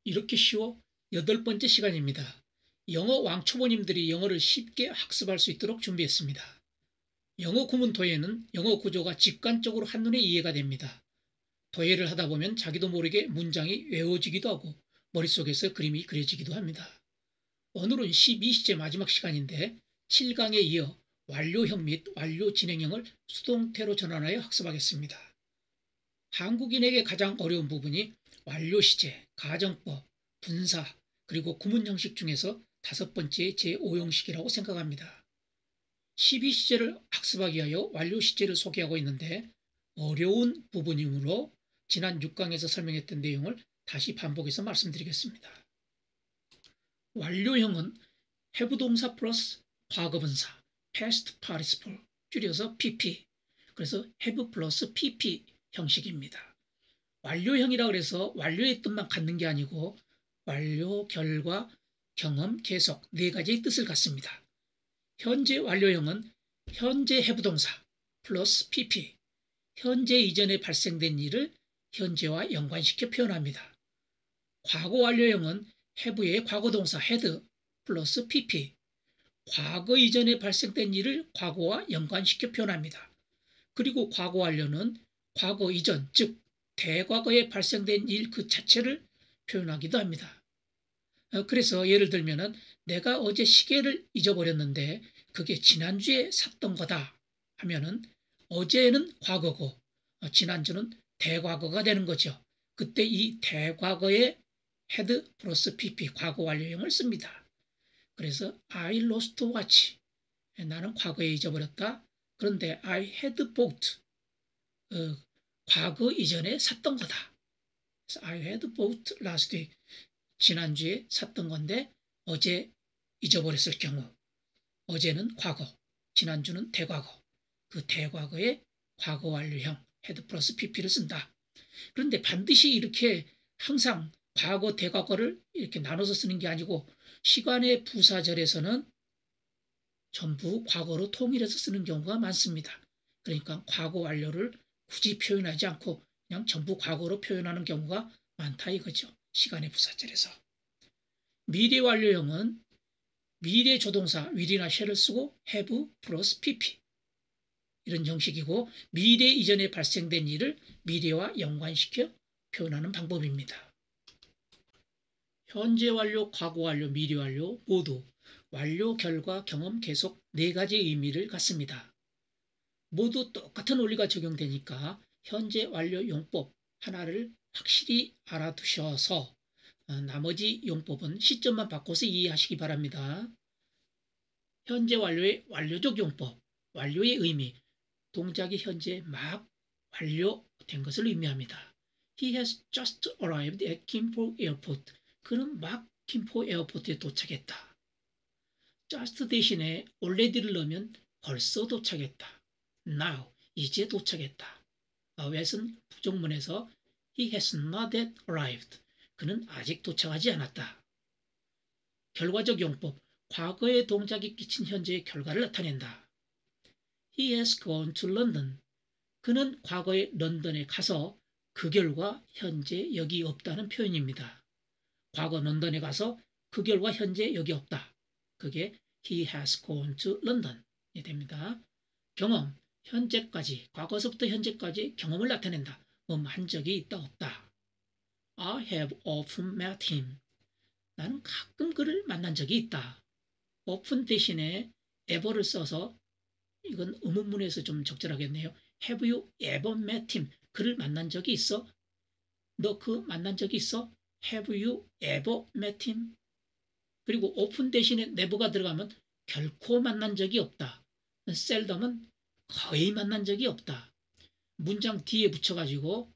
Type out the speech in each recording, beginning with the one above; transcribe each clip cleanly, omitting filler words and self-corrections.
이렇게 쉬워? 8번째 시간입니다. 영어 왕초보님들이 영어를 쉽게 학습할 수 있도록 준비했습니다. 영어 구문 도예는 영어 구조가 직관적으로 한눈에 이해가 됩니다. 도예를 하다 보면 자기도 모르게 문장이 외워지기도 하고 머릿속에서 그림이 그려지기도 합니다. 오늘은 12시제 마지막 시간인데 7강에 이어 완료형 및 완료 진행형을 수동태로 전환하여 학습하겠습니다. 한국인에게 가장 어려운 부분이 완료 시제, 가정법, 분사, 그리고 구문 형식 중에서 5번째 제5형식이라고 생각합니다. 12시제를 학습하기 위하여 완료 시제를 소개하고 있는데 어려운 부분이므로 지난 6강에서 설명했던 내용을 다시 반복해서 말씀드리겠습니다. 완료형은 have 동사 플러스 과거분사, past participle, 줄여서 PP, 그래서 have 플러스 PP 형식입니다. 완료형이라 그래서 완료의 뜻만 갖는 게 아니고 완료, 결과, 경험, 계속 4가지의 뜻을 갖습니다. 현재 완료형은 현재 have 동사 플러스 PP, 현재 이전에 발생된 일을 현재와 연관시켜 표현합니다. 과거 완료형은 have의 과거동사 had 플러스 PP, 과거 이전에 발생된 일을 과거와 연관시켜 표현합니다. 그리고 과거 완료는 과거 이전, 즉 대과거에 발생된 일 그 자체를 표현하기도 합니다. 그래서 예를 들면 내가 어제 시계를 잊어버렸는데 그게 지난주에 샀던 거다 하면은 어제는 과거고 지난주는 대과거가 되는 거죠. 그때 이 대과거에 had 플러스 PP 과거 완료형을 씁니다. 그래서 I lost watch. 나는 과거에 잊어버렸다. 그런데 I had bought. 과거 이전에 샀던 거다. 그래서 I had bought last week. 지난주에 샀던 건데 어제 잊어버렸을 경우 어제는 과거, 지난주는 대과거. 그 대과거에 과거 완료형 had 플러스 PP를 쓴다. 그런데 반드시 이렇게 항상 과거, 대과거를 이렇게 나눠서 쓰는 게 아니고 시간의 부사절에서는 전부 과거로 통일해서 쓰는 경우가 많습니다. 그러니까 과거 완료를 굳이 표현하지 않고 그냥 전부 과거로 표현하는 경우가 많다 이거죠. 시간의 부사절에서. 미래 완료형은 미래 조동사 will이나 shall을 쓰고 have 플러스 pp 이런 형식이고 미래 이전에 발생된 일을 미래와 연관시켜 표현하는 방법입니다. 현재 완료, 과거 완료, 미래 완료 모두 완료, 결과, 경험, 계속 4가지 의미를 갖습니다. 모두 똑같은 원리가 적용되니까 현재 완료 용법 하나를 확실히 알아두셔서 나머지 용법은 시점만 바꿔서 이해하시기 바랍니다. 현재 완료의 완료적 용법, 완료의 의미, 동작이 현재 막 완료된 것을 의미합니다. He has just arrived at Kimpo Airport. 그는 막 김포 에어포트에 도착했다. just 대신에 already를 넣으면 벌써 도착했다. now, 이제 도착했다. what은 부정문에서 he has not yet arrived. 그는 아직 도착하지 않았다. 결과적 용법, 과거의 동작이 끼친 현재의 결과를 나타낸다. He has gone to London. 그는 과거에 런던에 가서 그 결과 현재 여기 없다는 표현입니다. 과거 런던에 가서 그 결과 현재 여기 없다. 그게 he has gone to London이 됩니다. 경험, 현재까지, 과거서부터 현재까지 경험을 나타낸다. 한 적이 있다 없다. I have often met him. 나는 가끔 그를 만난 적이 있다. often 대신에 ever를 써서 이건 의문문에서 좀 적절하겠네요. Have you ever met him? 그를 만난 적이 있어? 너 그 만난 적이 있어? Have you ever met him? 그리고 often 대신에 never가 들어가면 결코 만난 적이 없다. seldom은 거의 만난 적이 없다. 문장 뒤에 붙여가지고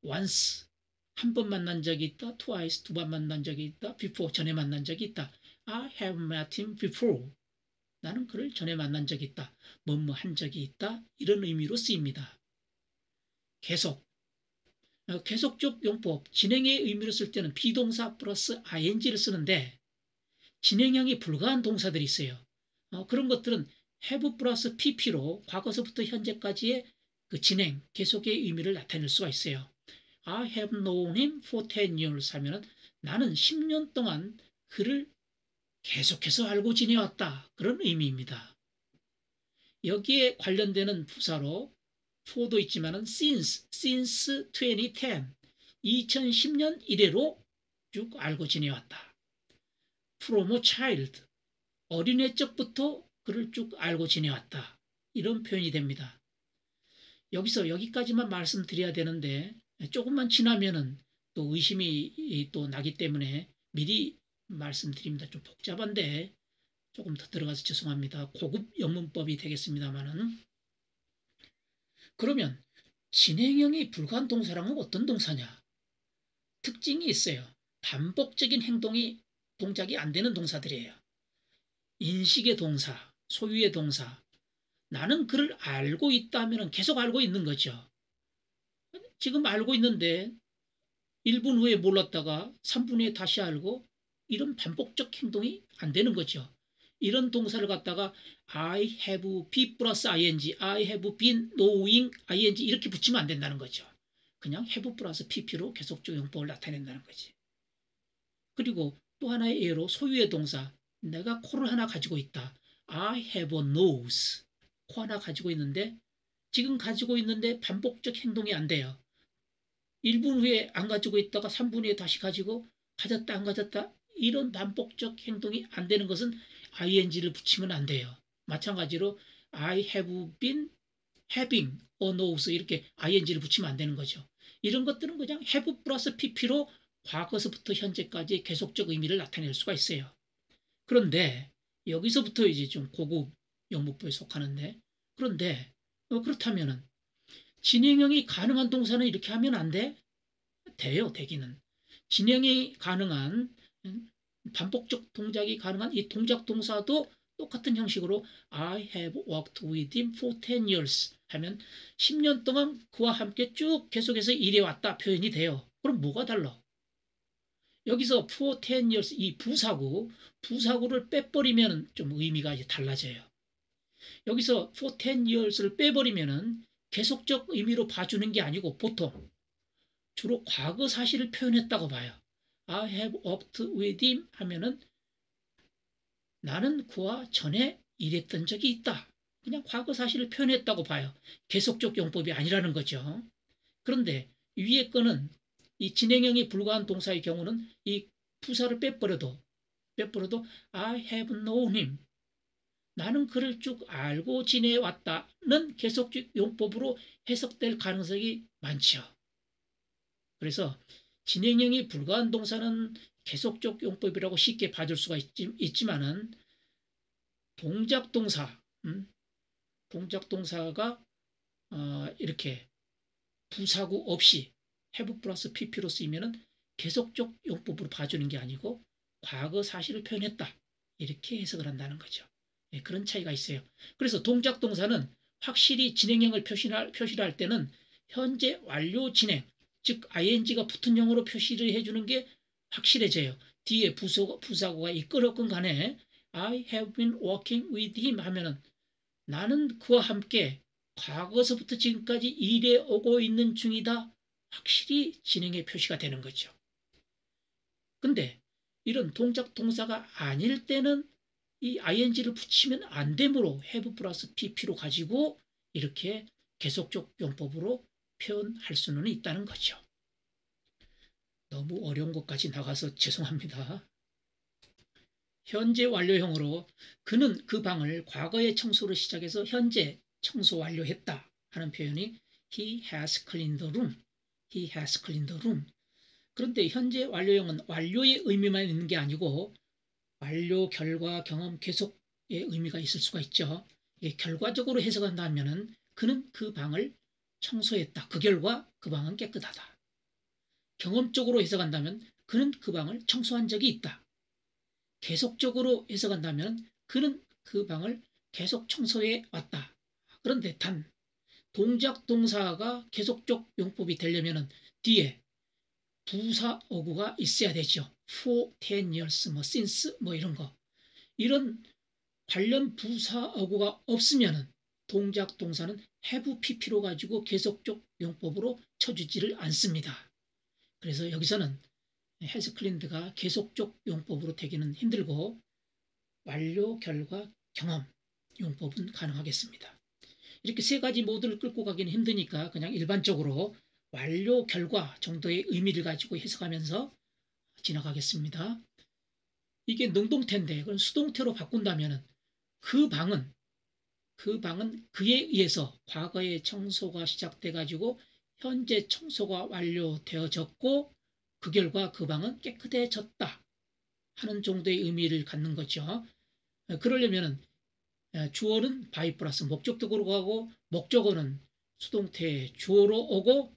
once 한 번 만난 적이 있다. twice 두 번 만난 적이 있다. before 전에 만난 적이 있다. I have met him before. 나는 그를 전에 만난 적이 있다. 뭐뭐 한 적이 있다. 이런 의미로 쓰입니다. 계속. 계속적 용법, 진행의 의미로 쓸 때는 비동사 플러스 ing를 쓰는데 진행형이 불가한 동사들이 있어요. 그런 것들은 have 플러스 pp로 과거서부터 현재까지의 그 진행, 계속의 의미를 나타낼 수가 있어요. I have known him for 10 years 하면은 나는 10년 동안 그를 계속해서 알고 지내왔다. 그런 의미입니다. 여기에 관련되는 부사로 for도 있지만은 since 2010, 2010년 이래로 쭉 알고 지내왔다. From a child, 어린애 적부터 그를 쭉 알고 지내왔다. 이런 표현이 됩니다. 여기서 여기까지만 말씀드려야 되는데 조금만 지나면은 또 의심이 또 나기 때문에 미리 말씀드립니다. 좀 복잡한데 조금 더 들어가서 죄송합니다. 고급 영문법이 되겠습니다만은. 그러면 진행형이 불가한 동사랑은 어떤 동사냐? 특징이 있어요. 반복적인 동작이 안 되는 동사들이에요. 인식의 동사, 소유의 동사. 나는 그를 알고 있다 하면 계속 알고 있는 거죠. 지금 알고 있는데 1분 후에 몰랐다가 3분 후에 다시 알고 이런 반복적 행동이 안 되는 거죠. 이런 동사를 갖다가 I have be 플러스 ing, I have been knowing ing 이렇게 붙이면 안 된다는 거죠. 그냥 have 플러스 pp로 계속적 용법을 나타낸다는 거지. 그리고 또 하나의 예로 소유의 동사, 내가 코를 하나 가지고 있다. I have a nose, 코 하나 가지고 있는데 지금 가지고 있는데 반복적 행동이 안 돼요. 1분 후에 안 가지고 있다가 3분 후에 다시 가지고 가졌다 안 가졌다 이런 반복적 행동이 안 되는 것은 ing를 붙이면 안 돼요. 마찬가지로 I have been having a nose 이렇게 ing를 붙이면 안 되는 거죠. 이런 것들은 그냥 have 플러스 pp로 과거서부터 현재까지 계속적 의미를 나타낼 수가 있어요. 그런데 여기서부터 이제 좀 고급 영문법에 속하는데 그런데 그렇다면은 진행형이 가능한 동사는 이렇게 하면 안 돼? 돼요, 되기는. 진행이 가능한 반복적 동작이 가능한 이 동작 동사도 똑같은 형식으로 I have worked with him for 10 years 하면 10년 동안 그와 함께 쭉 계속해서 일해왔다 표현이 돼요. 그럼 뭐가 달라? 여기서 for 10 years 이 부사구를 빼버리면 좀 의미가 이제 달라져요. 여기서 for 10 years를 빼버리면은 계속적 의미로 봐주는 게 아니고 보통 주로 과거 사실을 표현했다고 봐요. I have worked with him 하면은 나는 그와 전에 일했던 적이 있다. 그냥 과거 사실을 표현했다고 봐요. 계속적 용법이 아니라는 거죠. 그런데 위에 거는 이 진행형이 불가한 동사의 경우는 이 부사를 빼버려도 I have known him. 나는 그를 쭉 알고 지내왔다는 계속적 용법으로 해석될 가능성이 많죠. 그래서 진행형이 불가한 동사는 계속적 용법이라고 쉽게 봐줄 수가 있지만은 동작동사가 이렇게 부사구 없이 have 플러스 pp로 쓰이면은 계속적 용법으로 봐주는 게 아니고 과거 사실을 표현했다 이렇게 해석을 한다는 거죠. 예, 그런 차이가 있어요. 그래서 동작동사는 확실히 진행형을 표시를 할 때는 현재 완료 진행 즉 ing가 붙은 형으로 표시를 해주는 게 확실해져요. 뒤에 부사구가 이끌었건 간에 I have been working with him 하면은 나는 그와 함께 과거서부터 지금까지 일해 오고 있는 중이다. 확실히 진행의 표시가 되는 거죠. 근데 이런 동작 동사가 아닐 때는 이 ing를 붙이면 안 되므로 have 플러스 pp로 가지고 이렇게 계속적 용법으로 표현할 수는 있다는 거죠. 너무 어려운 것까지 나가서 죄송합니다. 현재 완료형으로 그는 그 방을 과거의 청소를 시작해서 현재 청소 완료했다 하는 표현이 He has cleaned the room. He has cleaned the room. 그런데 현재 완료형은 완료의 의미만 있는 게 아니고 완료, 결과, 경험, 계속의 의미가 있을 수가 있죠. 이게 결과적으로 해석한다면은 그는 그 방을 청소했다. 그 결과 그 방은 깨끗하다. 경험적으로 해석한다면 그는 그 방을 청소한 적이 있다. 계속적으로 해석한다면 그는 그 방을 계속 청소해 왔다. 그런데 단 동작 동사가 계속적 용법이 되려면 뒤에 부사 어구가 있어야 되죠. for 10 years, since 이런 거. 이런 관련 부사 어구가 없으면 동작 동사는 have pp로 가지고 계속적 용법으로 쳐주지를 않습니다. 그래서 여기서는 has cleaned가 계속적 용법으로 되기는 힘들고 완료, 결과, 경험 용법은 가능하겠습니다. 이렇게 세 가지 모드를 끌고 가기는 힘드니까 그냥 일반적으로 완료, 결과 정도의 의미를 가지고 해석하면서 지나가겠습니다. 이게 능동태인데 그럼 수동태로 바꾼다면 그 방은 그에 의해서 과거에 청소가 시작돼 가지고 현재 청소가 완료되어졌고 그 결과 그 방은 깨끗해졌다 하는 정도의 의미를 갖는 거죠. 그러려면 주어는 by 플러스 목적격으로 가고 목적어는 수동태 주어로 오고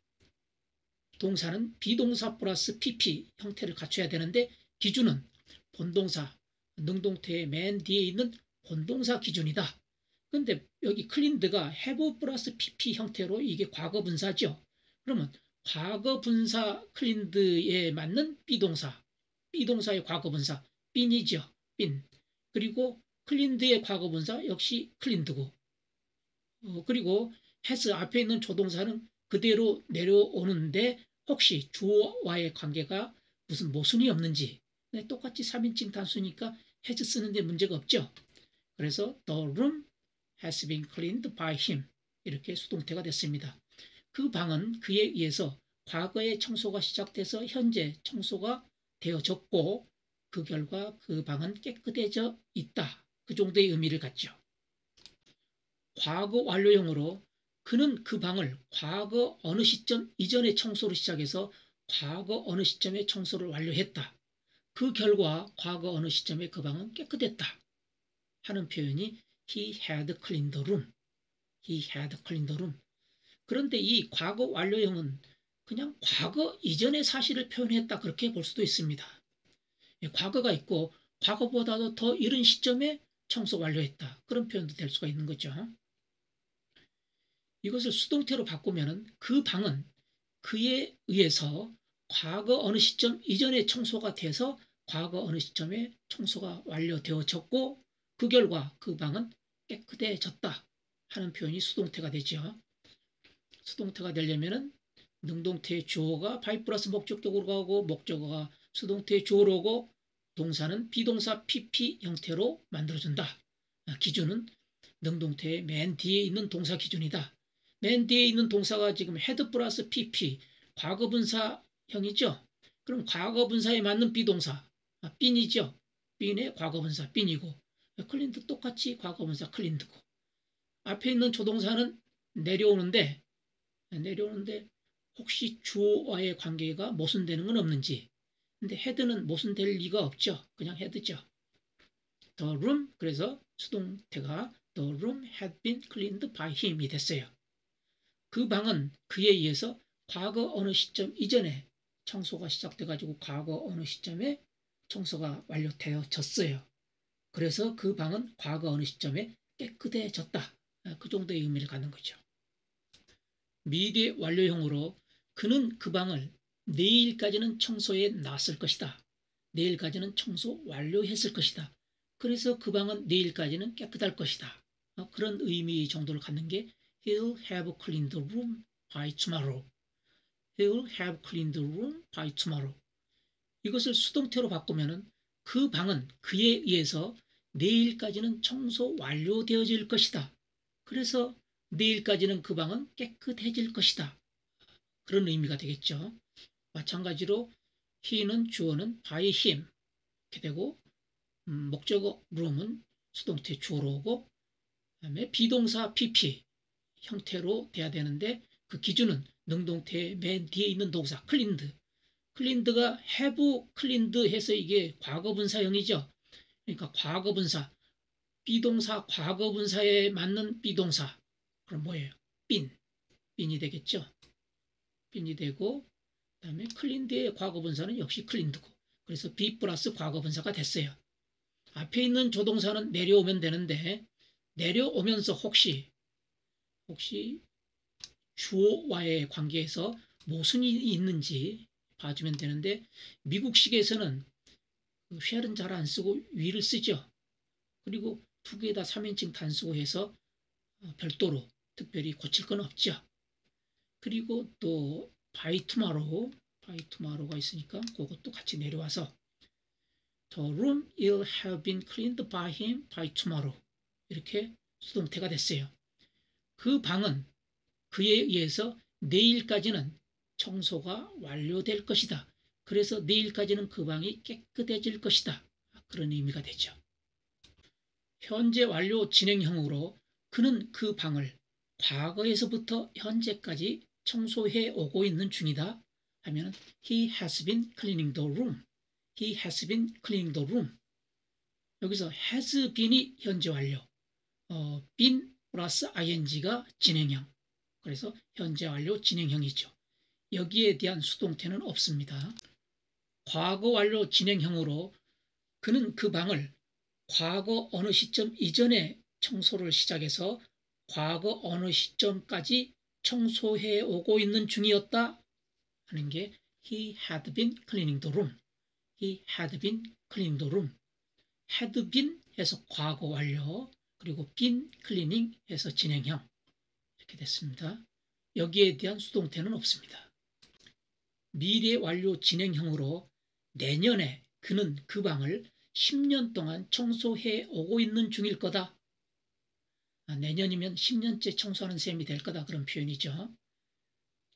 동사는 비동사 플러스 pp 형태를 갖춰야 되는데 기준은 본동사 능동태의 맨 뒤에 있는 본동사 기준이다. 근데 여기 클린드가 have 플러스 pp 형태로 이게 과거 분사죠. 그러면 과거 분사 클린드에 맞는 비동사의 과거 분사 빈이죠. 빈. 그리고 클린드의 과거 분사 역시 클린드고. 그리고 has 앞에 있는 조동사는 그대로 내려오는데 혹시 주어와의 관계가 무슨 모순이 없는지 똑같이 3인칭 단수니까 has 쓰는데 문제가 없죠. 그래서 the room has been cleaned by him 이렇게 수동태가 됐습니다. 그 방은 그에 의해서 과거에 청소가 시작돼서 현재 청소가 되어졌고 그 결과 그 방은 깨끗해져 있다. 그 정도의 의미를 갖죠. 과거 완료형으로 그는 그 방을 과거 어느 시점 이전의 청소로 시작해서 과거 어느 시점에 청소를 완료했다. 그 결과 과거 어느 시점에 그 방은 깨끗했다. 하는 표현이 he had cleaned the room. He had cleaned the room. 그런데 이 과거 완료형은 그냥 과거 이전의 사실을 표현했다 그렇게 볼 수도 있습니다. 과거가 있고 과거보다도 더 이른 시점에 청소 완료했다. 그런 표현도 될 수가 있는 거죠. 이것을 수동태로 바꾸면 그 방은 그에 의해서 과거 어느 시점 이전에 청소가 돼서 과거 어느 시점에 청소가 완료되어졌고 그 결과 그 방은 깨끗해졌다 하는 표현이 수동태가 되죠. 수동태가 되려면 능동태의 주어가 by 플러스 목적격으로 가고 목적어가 수동태의 주어로 오고 동사는 비동사 pp 형태로 만들어준다. 기준은 능동태의 맨 뒤에 있는 동사 기준이다. 맨 뒤에 있는 동사가 지금 had 플러스 pp 과거분사형이죠. 그럼 과거분사에 맞는 비동사 빈이죠. 빈의 과거분사 빈이고 클린드 똑같이 과거분사 클린드고 앞에 있는 조동사는 내려오는데 혹시 주어와의 관계가 모순되는 건 없는지. 근데 헤드는 모순될 리가 없죠. 그냥 헤드죠. The room 그래서 수동태가 The room had been cleaned by him이 됐어요. 그 방은 그에 의해서 과거 어느 시점 이전에 청소가 시작돼가지고 과거 어느 시점에 청소가 완료되어졌어요. 그래서 그 방은 과거 어느 시점에 깨끗해졌다. 그 정도의 의미를 갖는 거죠. 미래 완료형으로 그는 그 방을 내일까지는 청소해 놨을 것이다. 내일까지는 청소 완료했을 것이다. 그래서 그 방은 내일까지는 깨끗할 것이다. 그런 의미 정도를 갖는 게 He'll have cleaned the room by tomorrow. He'll have cleaned the room by tomorrow. 이것을 수동태로 바꾸면 그 방은 그에 의해서 내일까지는 청소 완료되어질 것이다. 그래서 내일까지는 그 방은 깨끗해질 것이다. 그런 의미가 되겠죠. 마찬가지로 he는 주어는 by him 이렇게 되고 목적어 room은 수동태 주어로 오고 그다음에 비동사 pp 형태로 돼야 되는데 그 기준은 능동태의 맨 뒤에 있는 동사 클린드가 have cleaned 해서 이게 과거분사형이죠. 그러니까 과거분사 비동사 과거분사에 맞는 비동사 그럼 뭐예요? 빈이 되겠죠. 빈이 되고 그다음에 클린드의 과거분사는 역시 클린드고 그래서 be 플러스 과거분사가 됐어요. 앞에 있는 조동사는 내려오면 되는데 내려오면서 혹시 주어와의 관계에서 모순이 있는지 봐주면 되는데 미국식에서는 쉘은 잘 안 쓰고 위를 쓰죠. 그리고 두 개 다 3인칭 단수고 해서 별도로 특별히 고칠 건 없죠. 그리고 또 by tomorrow by tomorrow가 있으니까 그것도 같이 내려와서 The room will have been cleaned by him by tomorrow. 이렇게 수동태가 됐어요. 그 방은 그에 의해서 내일까지는 청소가 완료될 것이다. 그래서 내일까지는 그 방이 깨끗해질 것이다. 그런 의미가 되죠. 현재 완료 진행형으로 그는 그 방을 과거에서부터 현재까지 청소해 오고 있는 중이다 하면 He has been cleaning the room. He has been cleaning the room. 여기서 has been이 현재 완료, been 플러스 ing가 진행형. 그래서 현재 완료 진행형이죠. 여기에 대한 수동태는 없습니다. 과거 완료 진행형으로 그는 그 방을 과거 어느 시점 이전에 청소를 시작해서 과거 어느 시점까지 청소해 오고 있는 중이었다 하는 게 He had been cleaning the room. He had been cleaning the room. had been 해서 과거 완료, 그리고 been cleaning 해서 진행형. 이렇게 됐습니다. 여기에 대한 수동태는 없습니다. 미래 완료 진행형으로 내년에 그는 그 방을 10년 동안 청소해 오고 있는 중일 거다. 내년이면 10년째 청소하는 셈이 될 거다. 그런 표현이죠.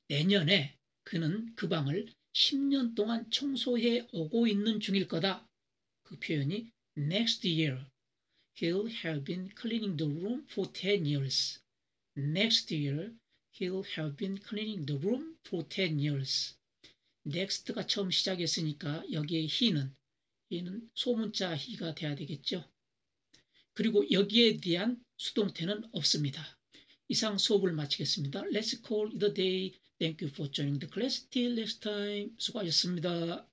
내년에 그는 그 방을 10년 동안 청소해 오고 있는 중일 거다. 그 표현이 next year he'll have been cleaning the room for 10 years. Next year he'll have been cleaning the room for 10 years. next가 처음 시작했으니까 여기에 he는 소문자 he가 돼야 되겠죠. 그리고 여기에 대한 수동태는 없습니다. 이상 수업을 마치겠습니다. Let's call it a day. Thank you for joining the class. Till next time. 수고하셨습니다.